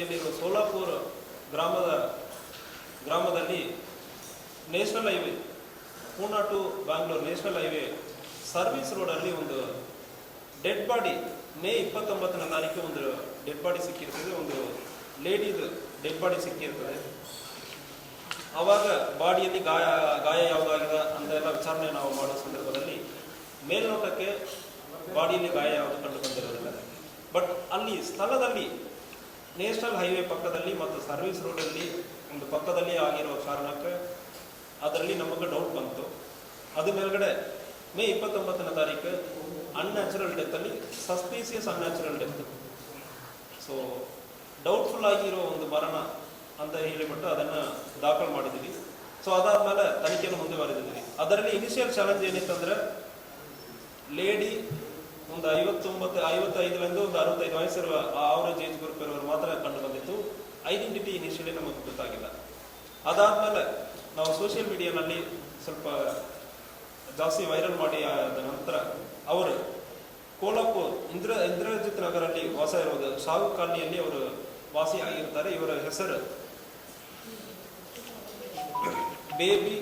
ಇಲ್ಲಿರುವ ಸೋಲಾಪುರ ಗ್ರಾಮದಲ್ಲಿ national highway Poona to Bangalore national highway service ರೋಡಲ್ಲಿ ಒಂದು ಡೆಡ್ ಬಾಡಿ ಮೇ 29ನೇ ತಾರೀಕು ಒಂದು ಡೆಡ್ ಬಾಡಿ ಸಿಕ್ಕಿರ್ತದೆ. ಒಂದು ಲೇಡಿದು ಡೆಡ್ ಬಾಡಿ ಸಿಕ್ಕಿರ್ತದೆ. ಆವಾಗ ಬಾಡಿಯಲ್ಲಿ ಗಾಯ ಯಾವುದಾಗಿದೆ ಅಂತೆಲ್ಲ ವಿಚಾರಣೆ ನಾವು ಮಾಡೋ ಸಂದರ್ಭದಲ್ಲಿ ಮೇಲ್ನೋಟಕ್ಕೆ ಬಾಡಿಯಲ್ಲಿ ಗಾಯ ಯಾವುದು ಕಂಡು ಬಂದಿರೋದಿಲ್ಲ. ಬಟ್ ಅಲ್ಲಿ ಸ್ಥಳದಲ್ಲಿ ನ್ಯಾಷನಲ್ ಹೈವೇ ಪಕ್ಕದಲ್ಲಿ ಮತ್ತು ಸರ್ವಿಸ್ ರೋಡಲ್ಲಿ ಒಂದು ಪಕ್ಕದಲ್ಲಿ ಆಗಿರೋ ಕಾರಣಕ್ಕೆ ಅದರಲ್ಲಿ ನಮಗೆ ಡೌಟ್ ಬಂತು. ಅದು ಮೇಲ್ಗಡೆ ಮೇ 29ನೇ ತಾರೀಕು ಅನ್ಯಾಚುರಲ್ ಡೆತ್ತಲ್ಲಿ suspicious unnatural death, so doubtful ಆಗಿರೋ ಒಂದು ಮರಣ ಅಂತ ಹೇಳಿಬಿಟ್ಟು ಅದನ್ನು ದಾಖಲು ಮಾಡಿದ್ದೀವಿ. ಸೊ ಅದಾದ್ಮೇಲೆ ತನಿಖೆಯನ್ನು ಮುಂದುವರೆದಿದ್ದೀವಿ. ಅದರಲ್ಲಿ ಇನಿಷಿಯಲ್ ಚಾಲೆಂಜ್ ಏನಿತ್ತಂದ್ರೆ ಲೇಡಿ ಒಂದು 55ರಿಂದ ಒಂದು 65 ವಯಸ್ಸಿರುವ ಆವರೇಜ್ ಏಜ್ ಗ್ರೂಪ್ ಇರೋರು ಮಾತ್ರ ಕಂಡು ಬಂದಿತ್ತು. ಐಡೆಂಟಿಟಿ ಇನಿಷಿಯಲಿ ನಮಗೆ ಗೊತ್ತಾಗಿಲ್ಲ. ಅದಾದ್ಮೇಲೆ ನಾವು ಸೋಷಿಯಲ್ ಮೀಡಿಯಾನಲ್ಲಿ ಸ್ವಲ್ಪ ಜಾಸ್ತಿ ವೈರಲ್ ಮಾಡಿ ಆದ ನಂತರ ಅವರು ಕೋಲಾಪುರ್ ಇಂದ್ರಜಿತ್ ನಗರಲ್ಲಿ ವಾಸ ಇರುವುದು ಶಾಹು ಕಾಲನಿಯಲ್ಲಿ ಅವರು ವಾಸಿಯಾಗಿರ್ತಾರೆ. ಇವರ ಹೆಸರು ಬೇಬಿ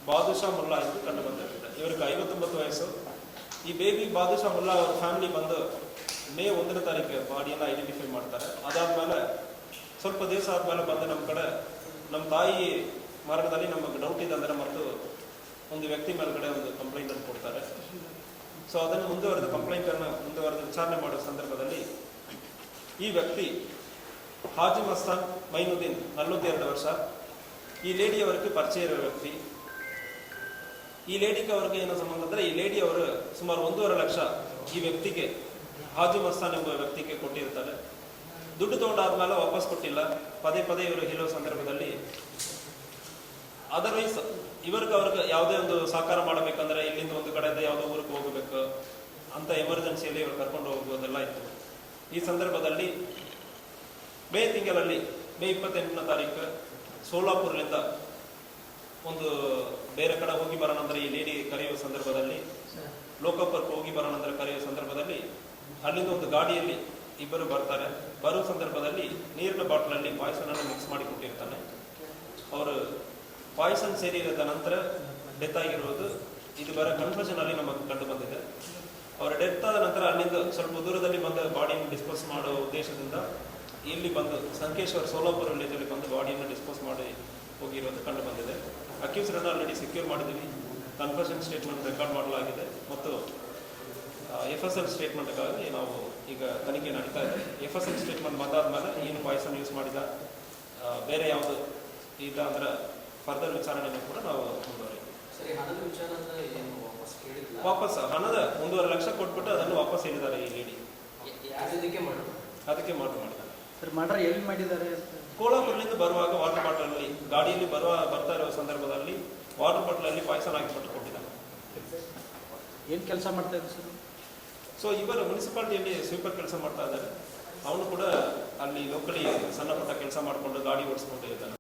ಬಾದುಷಾ ಮುಲ್ಲಾ ಎಂದು ಕಂಡು ಬಂದಿರುತ್ತೆ. ಇವರಿಗೆ 59 ವಯಸ್ಸು. ಈ ಬೇಬಿ ಬಾದುಷಾ ಮುಲ್ಲಾ ಅವ್ರ ಫ್ಯಾಮಿಲಿ ಬಂದು ಮೇ 1ನೇ ತಾರೀಕು ಬಾಡಿಯನ್ನು ಐಡೆಂಟಿಫೈ ಮಾಡ್ತಾರೆ. ಅದಾದ್ಮೇಲೆ ಸ್ವಲ್ಪ ದಿವಸ ಆದ್ಮೇಲೆ ಬಂದು ನಮ್ಮ ಕಡೆ ನಮ್ಮ ತಾಯಿ ಮಾರ್ಗದಲ್ಲಿ ನಮಗೆ ಡೌಟ್ ಇದೆ ಅಂದರೆ ಮತ್ತು ಒಂದು ವ್ಯಕ್ತಿ ಮೇಲ್ಗಡೆ ಒಂದು ಕಂಪ್ಲೇಂಟ್ ಅನ್ನು ಕೊಡ್ತಾರೆ. ಸೊ ಅದನ್ನು ಮುಂದುವರೆದು ವಿಚಾರಣೆ ಮಾಡೋ ಸಂದರ್ಭದಲ್ಲಿ ಈ ವ್ಯಕ್ತಿ ಹಾಜಿ ಮಸ್ತಾನ್ ಮೈನುದ್ದೀನ್ 42 ವರ್ಷ, ಈ ಲೇಡಿ ಅವರಿಗೆ ಪರಿಚಯ ಇರೋ ವ್ಯಕ್ತಿ. ಈ ಲೇಡಿಗೆ ಅವ್ರಿಗೆ ಏನೋ ಸಂಬಂಧ ಅಂದರೆ ಈ ಲೇಡಿ ಅವರು ಸುಮಾರು 1.5 ಲಕ್ಷ ಈ ವ್ಯಕ್ತಿಗೆ ಹಾಜಿ ಮಸ್ತಾನ್ ಎಂಬ ವ್ಯಕ್ತಿಗೆ ಕೊಟ್ಟಿರ್ತಾರೆ. ದುಡ್ಡು ತಗೊಂಡಾದ್ಮೇಲೆ ವಾಪಸ್ ಕೊಟ್ಟಿಲ್ಲ. ಪದೇ ಇವರು ಹೇಳುವ ಸಂದರ್ಭದಲ್ಲಿ ಅದರ್ವೈಸ್ ಅವ್ರಿಗೆ ಯಾವುದೇ ಒಂದು ಸಹಕಾರ ಮಾಡಬೇಕಂದ್ರೆ ಇಲ್ಲಿಂದ ಒಂದು ಕಡೆಯಿಂದ ಯಾವುದೋ ಊರಿಗೆ ಹೋಗಬೇಕು ಅಂತ ಎಮರ್ಜೆನ್ಸಿಯಲ್ಲಿ ಇವರು ಕರ್ಕೊಂಡು ಹೋಗೋದೆಲ್ಲ ಇತ್ತು. ಈ ಸಂದರ್ಭದಲ್ಲಿ ಮೇ ತಿಂಗಳಲ್ಲಿ ಮೇ 28ನೇ ತಾರೀಕು ಸೋಲಾಪುರದಿಂದ ಒಂದು ಬೇರೆ ಕಡೆ ಹೋಗಿ ಬರೋಣ ಅಂದ್ರೆ ಈ ಲೇಡಿ ಕರೆಯುವ ಸಂದರ್ಭದಲ್ಲಿ ಲೋಕಾಪುರಕ್ಕೆ ಹೋಗಿ ಬರೋಣ ಅಂದ್ರೆ ಕರೆಯುವ ಸಂದರ್ಭದಲ್ಲಿ ಅಲ್ಲಿಂದ ಒಂದು ಗಾಡಿಯಲ್ಲಿ ಇಬ್ಬರು ಬರ್ತಾರೆ. ಬರೋ ಸಂದರ್ಭದಲ್ಲಿ ನೀರಿನ ಬಾಟ್ಲಲ್ಲಿ ಪಾಯ್ಸನ್ ಅನ್ನು ಮಿಕ್ಸ್ ಮಾಡಿ ಕೊಟ್ಟಿರ್ತಾನೆ. ಅವರು ಪಾಯ್ಸನ್ ಸೇರಿದ ನಂತರ ಡೆತ್ ಆಗಿರುವುದು ಇದು ಬೇರೆ ಕನ್ಫ್ಯೂಷನ್ ಅಲ್ಲಿ ನಮಗೆ ಕಂಡು ಬಂದಿದೆ. ಅವರು ಡೆತ್ ಆದ ನಂತರ ಅಲ್ಲಿಂದ ಸ್ವಲ್ಪ ದೂರದಲ್ಲಿ ಬಂದ ಬಾಡಿಯನ್ನು ಡಿಸ್ಪೋಸ್ ಮಾಡೋ ಉದ್ದೇಶದಿಂದ ಇಲ್ಲಿ ಬಂದು ಸಂಕೇಶ್ವರ ಸೋಲಾಪುರ ವಿಲೇಜಲ್ಲಿ ಬಂದು ಬಾಡಿಯನ್ನು ಡಿಸ್ಪೋಸ್ ಮಾಡಿ ಹೋಗಿರೋದು ಕಂಡು ಬಂದಿದೆ. ಅಕ್ಯೂಸ್ರನ್ನು ಆಲ್ರೆಡಿ ಸೆಕ್ಯೂರ್ ಮಾಡಿದ್ದೀವಿ. ಕನ್ಫೆಷನ್ ಸ್ಟೇಟ್ಮೆಂಟ್ ರೆಕಾರ್ಡ್ ಮಾಡಲಾಗಿದೆ ಮತ್ತು FSL ಸ್ಟೇಟ್ಮೆಂಟ್ಗಾಗಿ ನಾವು ಈಗ ತನಿಖೆ ನಡೀತಾ ಇದೆ. FSL ಸ್ಟೇಟ್ಮೆಂಟ್ ಬಂದಾದ್ಮೇಲೆ ಏನು ಪಾಯ್ಸನ್ ಯೂಸ್ ಮಾಡಿದ ಬೇರೆ ಯಾವುದು ಇಲ್ಲ ಅಂದ್ರೆ ಫರ್ದರ್ ವಿಚಾರಣೆಯನ್ನು ಕೂಡ ನಾವು ವಾಪಸ್ ಹಣದ 1.5 ಲಕ್ಷ ಕೊಟ್ಬಿಟ್ಟು ಅದನ್ನು ವಾಪಸ್ ಹೇಳಿದ್ದಾರೆ ಈ ಲೇಡಿ. ಅದಕ್ಕೆ ಮಾಡಿದ್ದಾರೆ. ಮರ್ಡರ್ ಎಲ್ಲಿ ಮಾಡಿದ್ದಾರೆ? ಕೋಲಾಪುರದಿಂದ ಬರುವಾಗ ವಾಟರ್ ಬಾಟಲಲ್ಲಿ ಗಾಡಿಯಲ್ಲಿ ಬರ್ತಾ ಇರೋ ಸಂದರ್ಭದಲ್ಲಿ ವಾಟರ್ ಬಾಟಲಲ್ಲಿ ಪಾಯ್ಸನ್ ಹಾಕಿಬಿಟ್ಟು ಕೊಟ್ಟಿದ್ದಾರೆ. ಏನು ಕೆಲಸ ಮಾಡ್ತಾ ಇದ್ದಾರೆ ಸರ್? ಸೊ ಇವರು ಮುನ್ಸಿಪಾಲಿಟಿಯಲ್ಲಿ ಸ್ವೀಪರ್ ಕೆಲಸ ಮಾಡ್ತಾ ಇದ್ದಾರೆ. ಅವನು ಕೂಡ ಅಲ್ಲಿ ಲೋಕಲಿ ಸಣ್ಣ ಪುಟ್ಟ ಕೆಲಸ ಮಾಡಿಕೊಂಡು ಗಾಡಿ ಓಡಿಸ್ಕೊಂಡು ಇದ್ದಾನೆ.